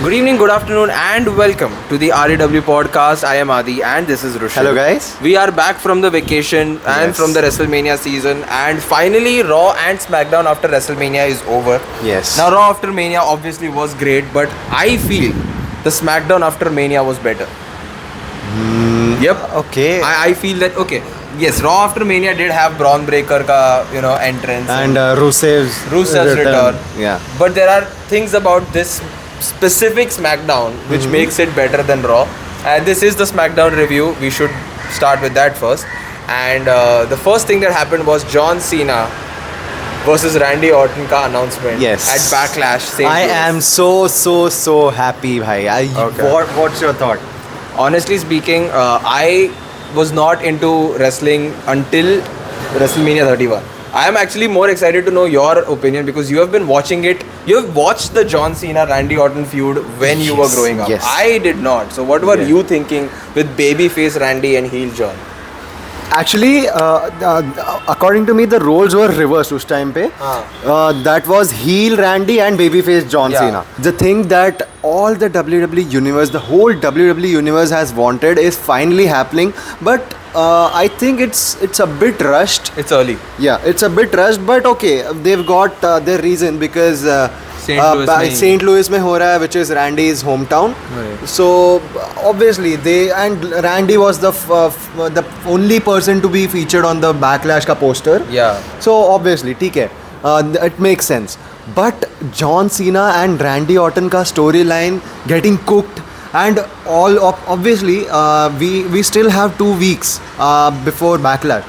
Good evening, good afternoon, and welcome to the REW podcast. I am Adi, and this is Rushan. Hello, guys. We are back from the vacation and from the WrestleMania season, and finally, Raw and SmackDown after WrestleMania is over. Yes. Now, Raw after Mania obviously was great, but I feel the SmackDown after Mania was better. Yep. Okay. I feel that okay. Yes, Raw after Mania did have Braun Breaker ka entrance and Rusev's return. Yeah. But there are things about this specific SmackDown which makes it better than Raw. And this is the SmackDown review. We should start with that first. And the first thing that happened was John Cena versus Randy Orton ka announcement Yes. at Backlash. St. I Louis. am so happy, bhai. Okay. What's your thought? Honestly speaking, I was not into wrestling until WrestleMania 31. I am actually more excited to know your opinion because you have been watching it. You have watched the John Cena Randy Orton feud when you were Yes, growing up. yes. I did not. So what were Yeah. you thinking with babyface Randy and heel John? Actually, according to me, the roles were reversed उस time पे. That was heel Randy and babyface John Yeah. Cena. The thing that all the WWE universe, the whole WWE universe has wanted is finally happening. But I think it's a bit rushed. It's early. Yeah, it's a bit rushed, but okay, they've got their reason because St. Louis में हो रहा है, which is Randy's hometown. Right. So obviously Randy was the only person to be featured on the Backlash का poster. Yeah. So obviously, ठीक है, it makes sense. But John Cena and Randy Orton का storyline getting cooked. And obviously, we still have 2 weeks before Backlash.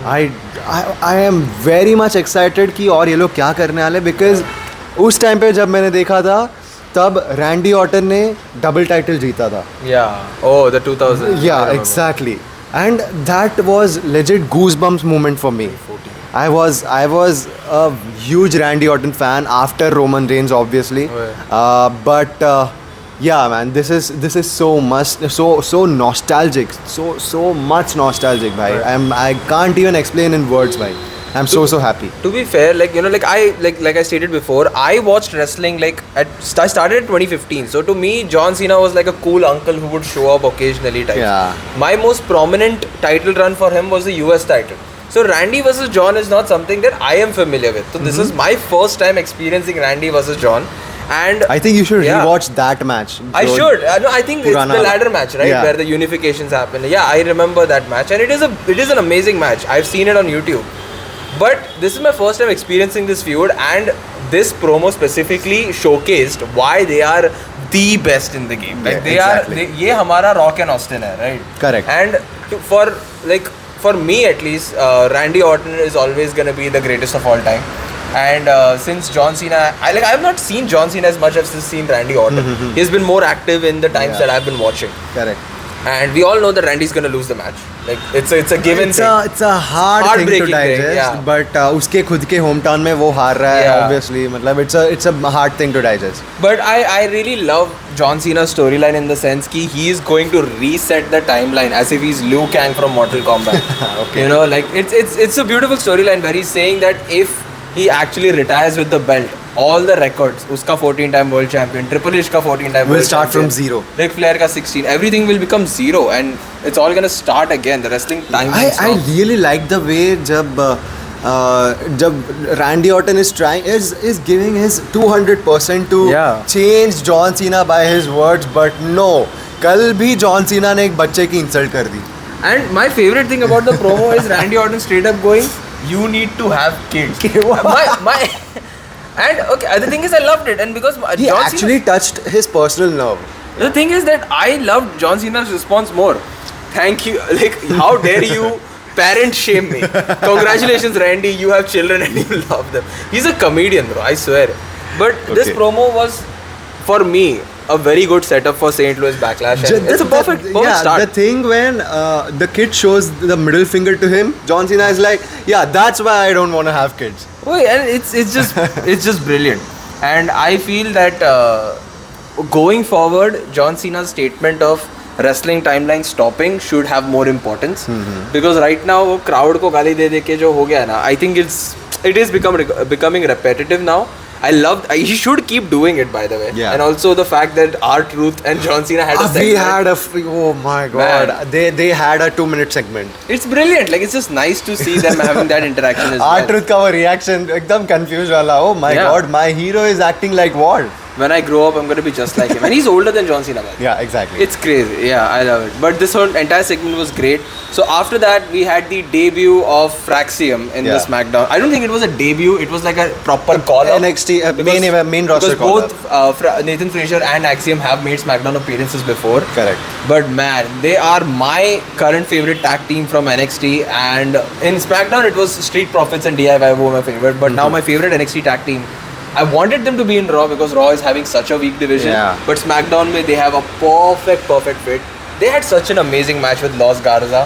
I am very much excited कि और ये लोग क्या करने वाले because उस टाइम पे जब मैंने देखा था तब रैंडी ऑर्टन ने डबल टाइटल जीता था. Yeah. Oh, the 2000. Yeah, exactly. And that was legit goosebumps moment for me. I was a huge Randy Orton fan after Roman Reigns, obviously. But yeah, man, this is so nostalgic, so much nostalgic, bhai. I can't even explain in words, bhai. I'm so happy. To be fair, I stated before, I watched wrestling I started in 2015. So to me, John Cena was like a cool uncle who would show up occasionally type. Yeah. My most prominent title run for him was the US title. So Randy versus John is not something that I am familiar with. So this is my first time experiencing Randy versus John. And I think you should rewatch that match. I should. I think it's Purana. the ladder match, right? Yeah. Where the unifications happen. Yeah, I remember that match. And it is an amazing match. I've seen it on YouTube. But this is my first time experiencing this feud, and this promo specifically showcased why they are the best in the game. Like ये हमारा Rock and Austin है, right? Correct. And for me at least, Randy Orton is always gonna be the greatest of all time. And since John Cena, I have not seen John Cena as much as I've seen Randy Orton. He's been more active in the times that I've been watching. Correct. And we all know that Randy's gonna lose the match. Like it's a given thing. It's a hard thing to Heartbreaking digest. thing, yeah. But उसके खुद के hometown में वो हार रहा है. Yeah. Obviously, मतलब it's a hard thing to digest. But I really love John Cena's storyline in the sense that he is going to reset the timeline as if he's Liu Kang from Mortal Kombat. Okay. You know, like it's a beautiful storyline where he's saying that if he actually retires with the belt, all the records, uska 14-time world champion, Triple H ka 14-time Will world start champion, from zero. Ric Flair ka 16, everything will become zero, and it's all gonna start again. The wrestling timeline. I really like the way जब Randy Orton is giving his 200% to change John Cena by his words, but no, कल भी John Cena ने एक बच्चे की insult कर दी. And my favorite thing about the promo is Randy Orton straight up going, "You need to have kids." And okay, the thing is, I loved it, and because He John actually touched his personal nerve. the thing is that I loved John Cena's response more. Thank you. Like, how dare you parent shame me? Congratulations, Randy. You have children and you love them. He's a comedian, bro. I swear. But this promo was, for me, a very good setup for St. Louis Backlash. And it's a perfect start. The thing when the kid shows the middle finger to him, John Cena is like, yeah, that's why I don't want to have kids. Oh, and it's just brilliant. And I feel that going forward, John Cena's statement of wrestling timeline stopping should have more importance, because right now crowd को गाली दे के जो हो गया ना, I think it is becoming repetitive now, He should keep doing it, by the way. Yeah. And also the fact that R-Truth and John Cena had a segment. We had oh my god, Man. they had a 2-minute segment. It's brilliant. Like, it's just nice to see them having that interaction as well. R-Truth का वो reaction एकदम confused वाला. Oh my Yeah. god, my hero is acting like what? When I grow up, I'm going to be just like him. And he's older than John Cena, by the way. Yeah, exactly. It's crazy. Yeah, I love it. But this whole entire segment was great. So after that, we had the debut of Fraxium in the Yeah. SmackDown. I don't think it was a debut. It was like a proper call-up. NXT main roster because both Nathan Frazier and Axiom have made SmackDown appearances before. Correct. But man, they are my current favorite tag team from NXT. And in SmackDown, it was Street Profits and DIY were my favorite. But now my favorite NXT tag team, I wanted them to be in Raw because Raw is having such a weak division. Yeah. But SmackDown, they have a perfect fit. They had such an amazing match with Los Garza.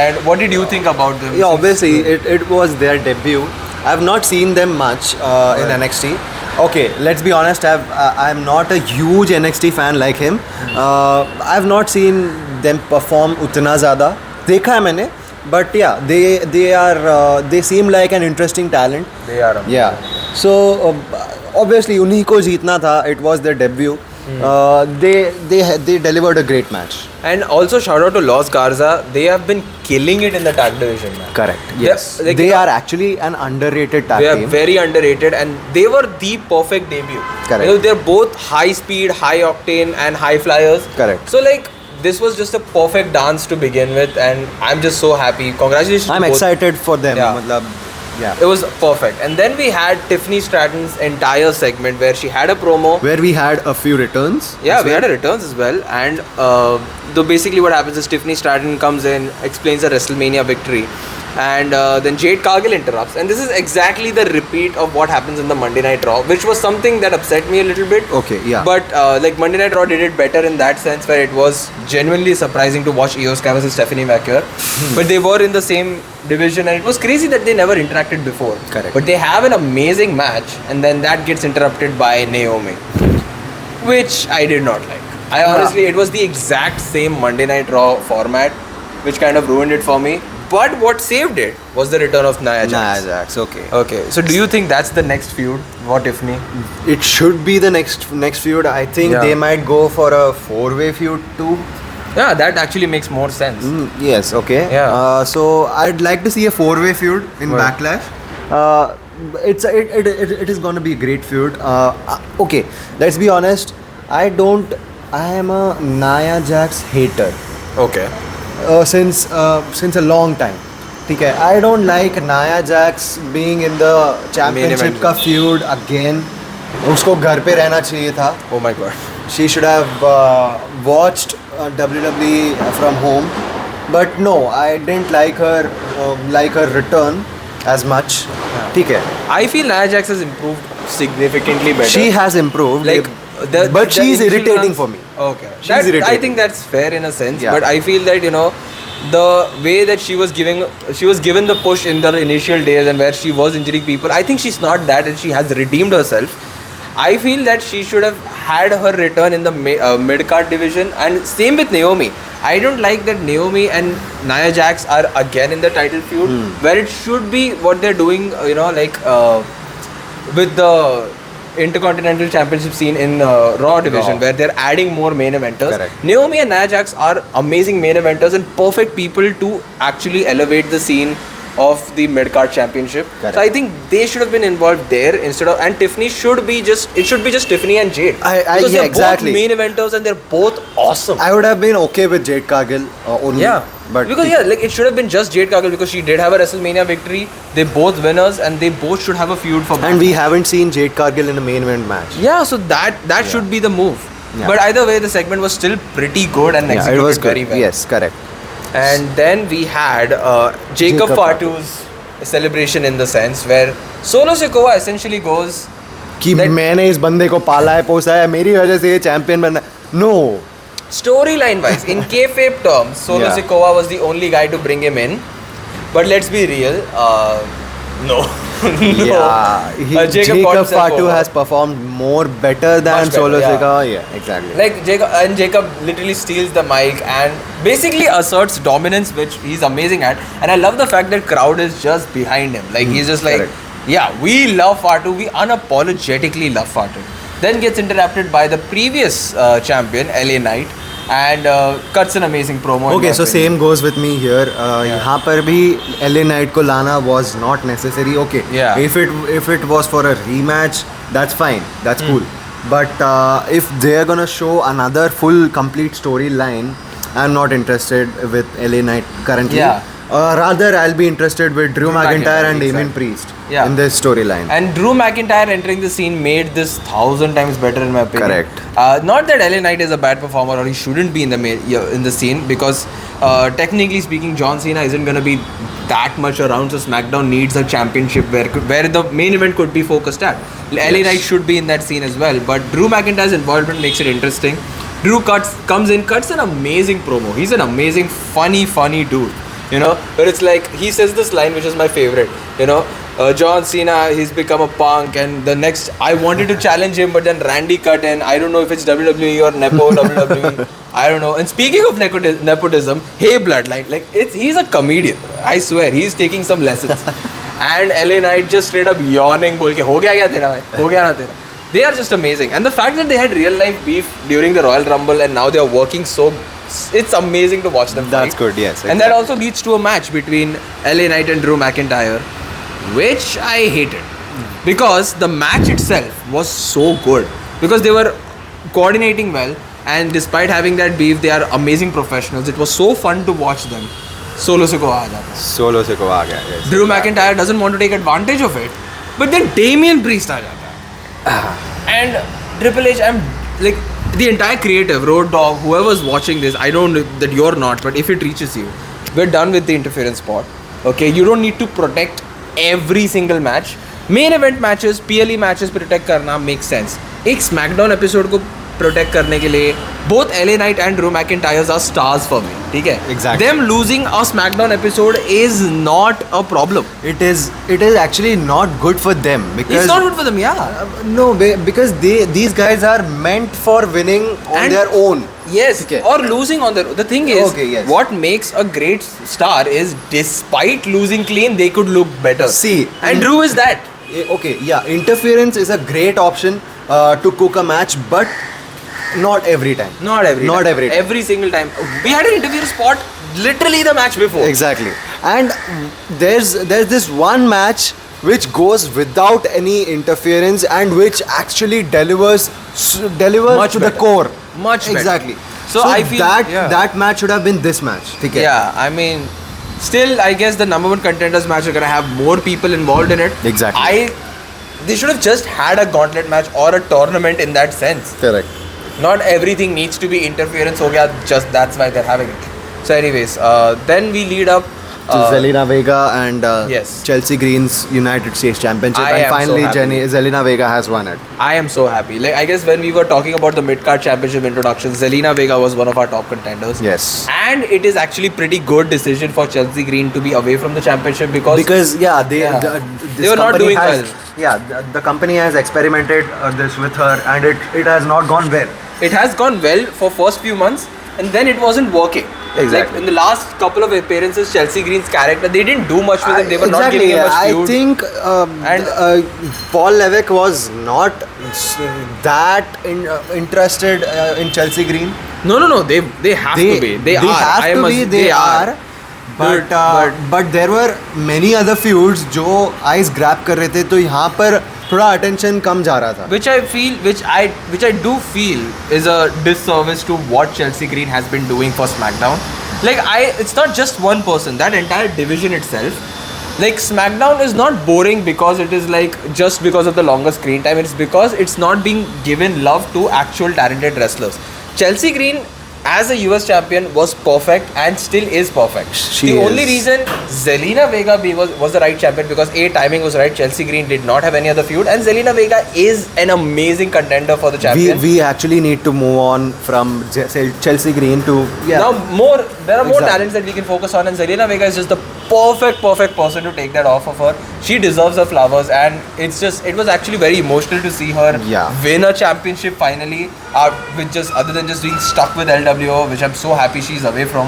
And what did you think about them? Yeah, obviously it was their debut. I've not seen them much in NXT. Okay, let's be honest. I'm not a huge NXT fan like him. I've not seen them perform उतना ज़्यादा. देखा है मैंने. But yeah, they seem like an interesting talent. They are amazing. Yeah. So obviously उन्हीं को जीतना था. It was their debut. They delivered a great match. And also shout out to Los Garza. They have been killing it in the tag division, man. Correct. Yes. Like, They are actually an underrated tag They are team. very underrated, and they were the perfect debut. Correct. You know, they're both high speed, high octane, and high flyers. Correct. So like, this was just a perfect dance to begin with, and I'm just so happy. Congratulations. I'm to both. excited for them. Yeah. मतलब, yeah. It was perfect. And then we had Tiffany Stratton's entire segment where she had a promo. Where we had a few returns. Yeah, as we well. had a returns as well. And though basically what happens is Tiffany Stratton comes in, explains the WrestleMania victory. And then Jade Cargill interrupts. And this is exactly the repeat of what happens in the Monday Night Raw, which was something that upset me a little bit. Okay, yeah. But like Monday Night Raw did it better in that sense, where it was genuinely surprising to watch Io Sky versus Stephanie McMahon. But they were in the same division, and it was crazy that they never interacted before. Correct. But they have an amazing match, and then that gets interrupted by Naomi, which I did not like. I honestly, it was the exact same Monday Night Raw format, which kind of ruined it for me. But what saved it was the return of Nia Jax. Nia Jax, okay. Okay, so do you think that's the next feud? What Tiffany? It should be the next feud. I think Yeah. they might go for a 4-way feud too. Yeah, that actually makes more sense. Yes, okay. Yeah. So I'd like to see a 4-way feud in Right. Backlash. It is going to be a great feud. Okay, let's be honest. I am a Nia Jax hater. Okay. Since a long time. ठीक है. I don't like Nia Jax being in the championship event. का feud again. उसको घर पे रहना चाहिए था. Oh my god. She should have watched WWE from home. But no, I didn't like her return as much. ठीक है. I feel Nia Jax has improved significantly better. She has improved. like but she's initial irritating runs- for me. Okay. She's I irritating. think that's fair in a sense, Yeah. but I feel that the way that she was given the push in the initial days and where she was injuring people, I think she's not that, and she has redeemed herself. I feel that she should have had her return in the mid-card division, and same with Naomi. I don't like that Naomi and Nia Jax are again in the title feud, where it should be what they're doing, with the Intercontinental Championship scene in Raw division, Raw. where they're adding more main eventers. Correct. Naomi and Nia Jax are amazing main eventers and perfect people to actually elevate the scene of the mid-card championship. Correct. So I think they should have been involved there instead of, and Tiffany should be just Tiffany and Jade. Because yeah, they're exactly. both main eventers and they're both awesome. I would have been okay with Jade Cargill only. Yeah, But because it should have been just Jade Cargill because she did have a WrestleMania victory. They both winners and they both should have a feud for. And we haven't seen Jade Cargill in a main event match. Yeah, so that should be the move. Yeah. But either way, the segment was still pretty good and Yeah, executed it was good. very well. Yes, correct. And then we had Jacob Fatu's celebration in the sense where Solo Sikoa essentially goes कि that- मैंने इस बंदे को पाला है पोसा है मेरी वजह से ये चैंपियन बनना no storyline wise, in kayfabe terms, Solo Yeah. Sikoa was the only guy to bring him in. But let's be real, no. No. yeah Jacob got himself Fatu over. has performed more better than Much better, Solo yeah. Sikoa. Yeah, exactly. Like Jacob literally steals the mic and basically asserts dominance, which he's amazing at. And I love the fact that crowd is just behind him. Like he's just like Correct. Yeah, we love Fatu. We unapologetically love Fatu. Then gets interrupted by the previous champion, LA Knight, and cuts an amazing promo. in Okay, my so opinion. same goes with me here. यहाँ पर भी LA Knight को लाना was not necessary. Okay, Yeah. if it was for a rematch, that's fine, that's cool. But if they're gonna show another full complete storyline, I'm not interested with LA Knight currently. Yeah. Rather, I'll be interested with Drew McIntyre and Damien exactly. Priest Yeah. in this storyline. And Drew McIntyre entering the scene made this 1,000 times better in my opinion. Correct. Not that LA Knight is a bad performer or he shouldn't be in the scene, because technically speaking, John Cena isn't going to be that much around. So SmackDown needs a championship where the main event could be focused at. LA Knight should be in that scene as well. But Drew McIntyre's involvement makes it interesting. Drew comes in, cuts an amazing promo. He's an amazing, funny dude. You know, but it's like he says this line which is my favorite. You know, John Cena, he's become a punk, and the next I wanted to challenge him, but then Randy cut in. I don't know if it's WWE or Nepo WWE. I don't know. And speaking of nepotism, hey Bloodline, like he's a comedian. I swear, he's taking some lessons. And LA Knight just straight up yawning, बोल के हो गया क्या तेरा भाई? हो गया ना तेरा? They are just amazing, and the fact that they had real life beef during the Royal Rumble, and now they are working so. It's amazing to watch them That's fight. good, yes, And that also leads to a match between LA Knight and Drew McIntyre, which I hated. Because the match itself was so good. Because they were coordinating well, and despite having that beef, they are amazing professionals. It was so fun to watch them. Solo se ko aa jata. Solo से को आ गया. Yes. Drew McIntyre doesn't want to take advantage of it, but then Damien Priest aa jata. And Triple H, I'm like, the entire creative, Road Dogg, whoever's watching this, I don't know that you're not, but if it reaches you, we're done with the interference spot. Okay, you don't need to protect every single match. Main event matches, PLE matches protect करना makes sense. एक SmackDown episode को protect करने के लिए both LA Knight and Drew McIntyre are stars for me. ठीक है? Exactly. Them losing a SmackDown episode is not a problem. It is actually not good for them because It's not good for them, yeah. no, because these guys are meant for winning on And- their own. Yes, Okay. or losing on their. The thing is, Okay, yes. what makes a great star is, despite losing clean, they could look better. See, and Drew is that. Okay, yeah, interference is a great option to cook a match, but not every time. Not every. Not time. every time. Every single time. We had an interview spot literally the match before. Exactly. And there's this one match which goes without any interference and which actually delivers Much to better. the core. Much better. Exactly. So I feel- that yeah. that match should have been this match. ठीक है? Yeah, I mean, still, I guess the number one contenders match are gonna have more people involved in it. Exactly. They should have just had a gauntlet match or a tournament in that sense. Correct. Not everything needs to be interference हो गया, just that's why they're having it. So anyways, then we lead up To Zelina Vega and yes. Chelsea Green's United States Championship, I and am so finally happy. Zelina Vega has won it. I am so happy. Like, I guess when we were talking about the mid-card championship introduction, Zelina Vega was one of our top contenders. Yes. And it is actually pretty good decision for Chelsea Green to be away from the championship because Yeah, They this were not company doing has, well. Yeah, the company has experimented this with her, and it has not gone well. it has gone well for first few months and then it wasn't working. Exactly. Like in the last couple of appearances, Chelsea Green's character, they didn't do much with him. They were not Exactly, giving him much feud. I think And- Paul Levesque was not that interested in Chelsea Green. No. They have to be. They are. have I to must- be. They are. Dude, But there were many other feuds जो eyes grab कर रहे थे, तो यहाँ पर थोड़ा attention कम जा रहा था. which I do feel is a disservice to what Chelsea Green has been doing for SmackDown. Like it's not just one person. That entire division itself. Like SmackDown is not boring because it is like just because of the longer screen time. It's because it's not being given love to actual talented wrestlers. Chelsea Green as a US champion was perfect and still is perfect. She the is. only reason Zelina Vega was the right champion because timing was right. Chelsea Green did not have any other feud, and Zelina Vega is an amazing contender for the champion. We actually need to move on from Chelsea Green to Now there are more Exactly. talents that we can focus on, and Zelina Vega is just the perfect person to take that off of her. She deserves her flowers, and it was actually very emotional to see her Yeah. win a championship finally, with just other than just being stuck with LWE. NWO, which I'm so happy she's away from.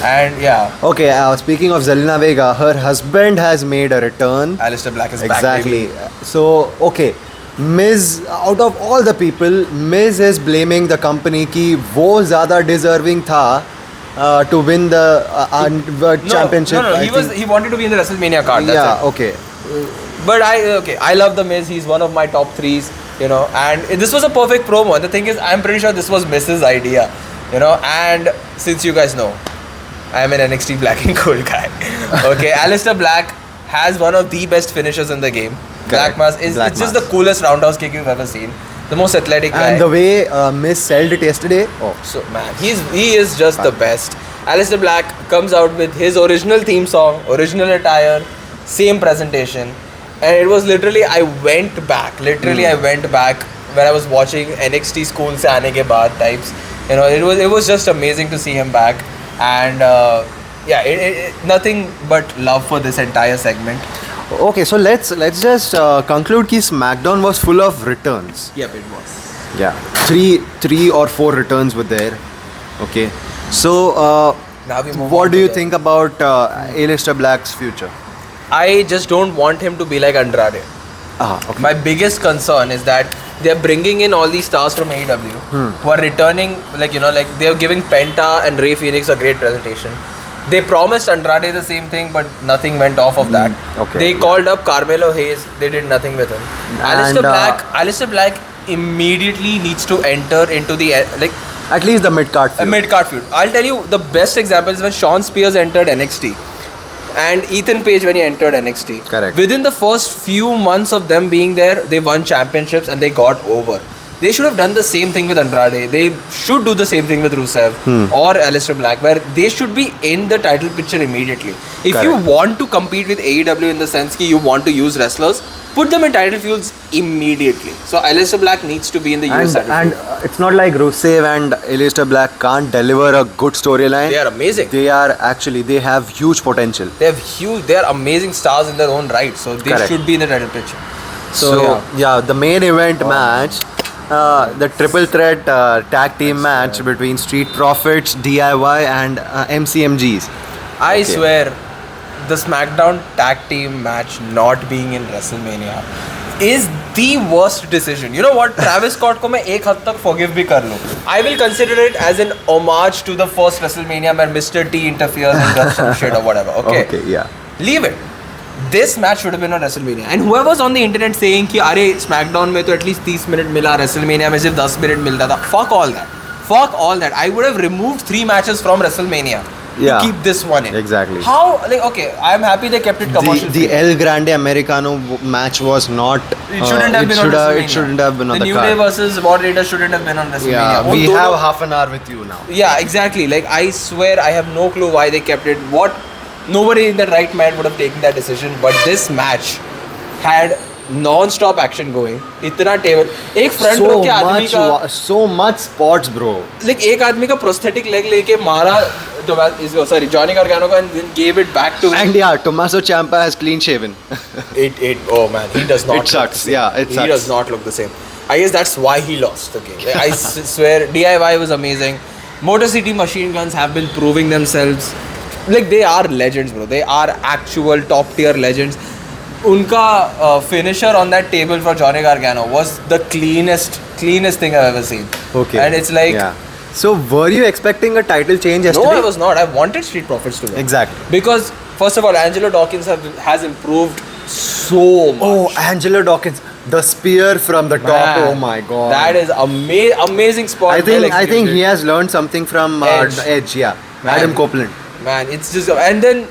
And yeah, Okay, speaking of Zelina Vega, her husband has made a return. Alistair Black is back. Exactly. Baby. So, okay. Miz, out of all the people, Miz is blaming the company कि वो ज़्यादा deserving था to win the championship. No, he wanted to be in the WrestleMania card. That's Yeah, it. okay. But I love the Miz. He's one of my top threes, and this was a perfect promo. The thing is, I'm pretty sure this was Miz's idea, and since you guys know, I'm an NXT Black and Gold guy. Okay, Alistair Black has one of the best finishers in the game. Black Correct. Mass is Black it's just Mass. the coolest roundhouse kick you've ever seen. The most athletic guy. And the way Miz sold it yesterday, So man, he is just the best. Alistair Black comes out with his original theme song, original attire, same presentation, and it was literally I went back when I was watching NXT School se aane ke baad types. It was just amazing to see him back, and nothing but love for this entire segment. Okay, so let's just conclude कि SmackDown was full of returns. Yep, it was. Yeah, three or four returns were there. Okay, so Now we move what on do to you the- think about Alistair Black's future? I just don't want him to be like Andrade. Okay. My biggest concern is that they're bringing in all these stars from AEW who are returning, like they're giving Penta and Rey Fenix a great presentation. They promised Andrade the same thing, but nothing went off of that. Okay. They called up Carmelo Hayes. They did nothing with him. Alistair Black immediately needs to enter into the At least the mid-card a feud. mid-card feud. I'll tell you the best example is when Shawn Spears entered NXT and Ethan Page when he entered NXT. Correct. Within the first few months of them being there, they won championships and they got over. They should have done the same thing with Andrade. They should do the same thing with Rusev or Alistair Black, where they should be in the title picture immediately. If you Correct. want to compete with AEW in the sense that you want to use wrestlers, put them in title feuds immediately. So Alistair Black needs to be in the US title And feud. it's not like Rusev and Alistair Black can't deliver a good storyline. They are amazing. They have huge potential. They are amazing stars in their own right. So they Correct. should be in the title picture. So yeah, the main event match, the triple threat tag team match between Street Profits, DIY, and MCMGs. I Okay. swear, the SmackDown tag team match not being in WrestleMania is the worst decision. You know what? Travis Scott को मैं एक हद तक forgive भी कर लूँ. I will consider it as an homage to the first WrestleMania where Mr. T interferes and does some shit or whatever. Okay. Yeah. Leave it. This match should have been on WrestleMania. And whoever's on the internet saying कि अरे SmackDown में तो at least 30 minute मिला, WrestleMania में सिर्फ 10 minute मिलता था. Fuck all that. Fuck all that. I would have removed 3 matches from WrestleMania Yeah. to keep this one in. Exactly. How? Okay, I'm happy they kept it commercial. The El Grande Americano match was not. It shouldn't have been on WrestleMania. It shouldn't have been on the the New card. Day versus Moderator shouldn't have been on WrestleMania. Yeah, we उन have दोनों- half an hour with you now. Yeah, exactly. Like I swear, I have no clue why they kept it. Nobody in their right mind would have taken that decision. But this match had non-stop action going. इतना table एक front row के आदमी का So much spots, bro. like एक आदमी का prosthetic leg लेके मारा Johnny Gargano को and then gave it back to And yeah, Tommaso Ciampa has clean shaven. oh man, he does not It look sucks, the same. yeah, it He sucks. does not look the same. I guess that's why he lost the game. Like, I swear, DIY was amazing. Motor City Machine Guns have been proving themselves. Like, they are legends, bro. They are actual top tier legends. Unka finisher on that table for Johnny Gargano was the cleanest thing I've ever seen. Okay. And it's like, Yeah. So were you expecting a title change yesterday? no, I was not. I wanted Street Profits to win. Exactly. Because, first of all, Angelo Dawkins has improved so much. Oh, Angelo Dawkins, the spear from the top. Man, Oh my god. That is amazing spot. I think well executed. he has learned something from Edge. Yeah. Man. Adam Copeland. Man, it's just and then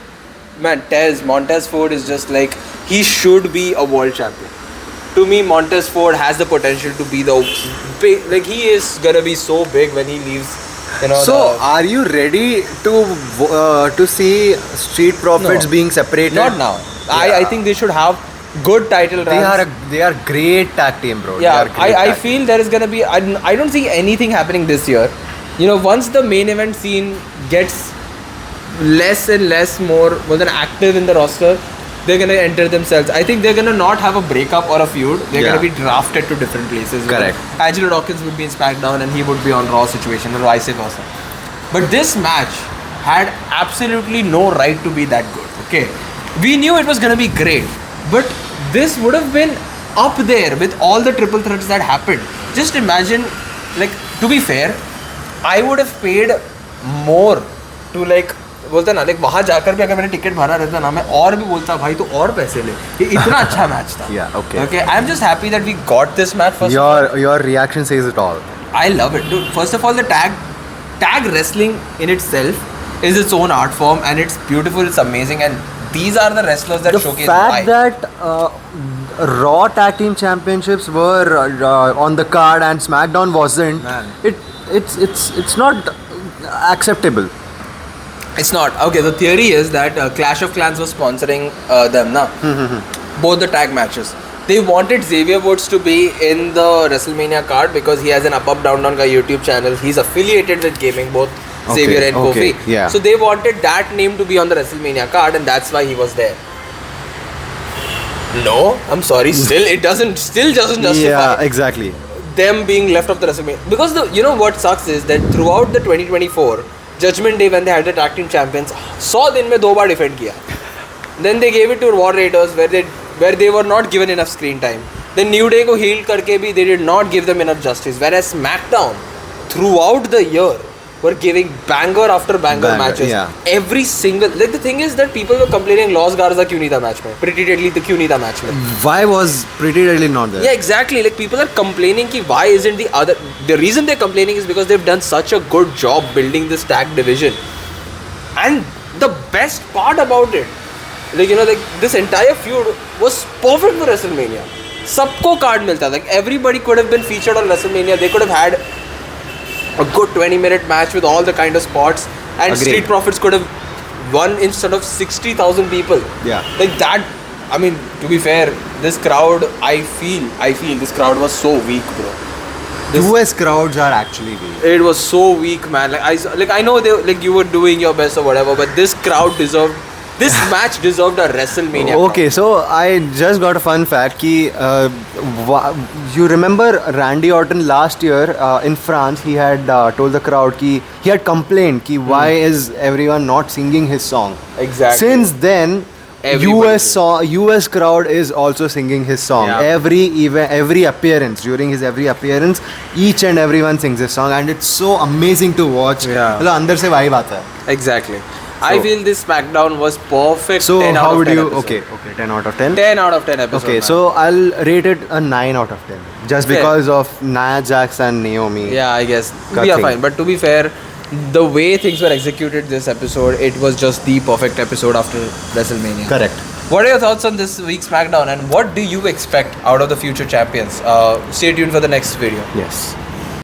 man, Montez Ford is just like he should be a world champion. To me, Montez Ford has the potential to be the big, like he is gonna be so big when he leaves. So, are you ready to see Street Profits No. being separated? not now. I think they should have good title runs. They are great tag team, bro. Yeah, They are great I tag feel there is gonna be. I don't see anything happening this year. Once the main event scene gets less and less more than active in the roster, they're gonna enter themselves. I think they're gonna not have a breakup or a feud. They're Yeah. gonna be drafted to different places. Correct. Angelo Dawkins would be in SmackDown and he would be on Raw situation or vice versa. But this match had absolutely no right to be that good. Okay, we knew it was gonna be great, but this would have been up there with all the triple threats that happened. Just imagine, like, to be fair, I would have paid more to, like, बोलते ना, like वहाँ जाकर भी अगर मैंने ticket भरा रहता ना, मैं और भी बोलता भाई तो और पैसे ले, ये इतना अच्छा मैच था. Yeah, okay. Okay, I'm just happy that we got this match first. Your reaction says it all. I love it, dude. First of all, the tag wrestling in itself is its own art form, and it's beautiful, it's amazing, and these are the wrestlers that The showcase fact why. that Raw Tag Team Championships were on the card and SmackDown wasn't, Man. it's not acceptable. It's not. Okay, the theory is that Clash of Clans was sponsoring them, na? Both the tag matches. They wanted Xavier Woods to be in the WrestleMania card because he has an Up Up Down Down ka YouTube channel. He's affiliated with gaming, both Xavier and Kofi. Yeah. So they wanted that name to be on the WrestleMania card, and that's why he was there. No, I'm sorry. Still doesn't justify Yeah, exactly. them being left off the WrestleMania. Because you know what sucks is that throughout the 2024 Judgment Day, when they had the tag team champions, 100 दिन में 2 बार defend किया. Then they gave it to War Raiders where they were not given enough screen time. Then New Day को heal करके भी they did not give them enough justice. Whereas SmackDown throughout the year were giving banger after banger matches. Yeah. Every single, like, the thing is that people were complaining Los Garza क्यों नहीं था match में, Pretty Deadly तो क्यों नहीं था match में. Why was Pretty Deadly not there? Yeah, exactly. Like, people are complaining ki why isn't the other. The reason they're complaining is because they've done such a good job building this tag division. And the best part about it, like, you know, like, this entire feud was perfect for WrestleMania. सबको card मिलता. Like, everybody could have been featured on WrestleMania. They could have had a good 20-minute match with all the kind of spots, and Agreed. Street Profits could have won instead of 60,000 people. Yeah. Like that. I mean, to be fair, this crowd, I feel this crowd was so weak, bro. US crowds are actually weak. It was so weak, man. Like I know they, like, you were doing your best or whatever, but this crowd deserved. This match deserved a WrestleMania. Okay, so I just got a fun fact ki you remember Randy Orton last year in France, he had told the crowd ki he had complained ki why is everyone not singing his song. Exactly. Since then Everybody US crowd is also singing his song. Yeah. Every appearance, during his every appearance, each and everyone sings his song, and it's so amazing to watch. Yeah. मतलब अंदर से vibe आता है. Exactly. I feel this SmackDown was perfect. So 10 out how of would 10 you? episode. Okay, 10 out of 10. 10 out of 10 episode. Okay, man. so I'll rate it a 9 out of 10. Just Okay. because of Nia Jax and Naomi. Yeah, I guess. Got We are thing. fine. But to be fair, the way things were executed this episode, it was just the perfect episode after WrestleMania. Correct. What are your thoughts on this week's SmackDown, and what do you expect out of the future champions? Stay tuned for the next video. Yes.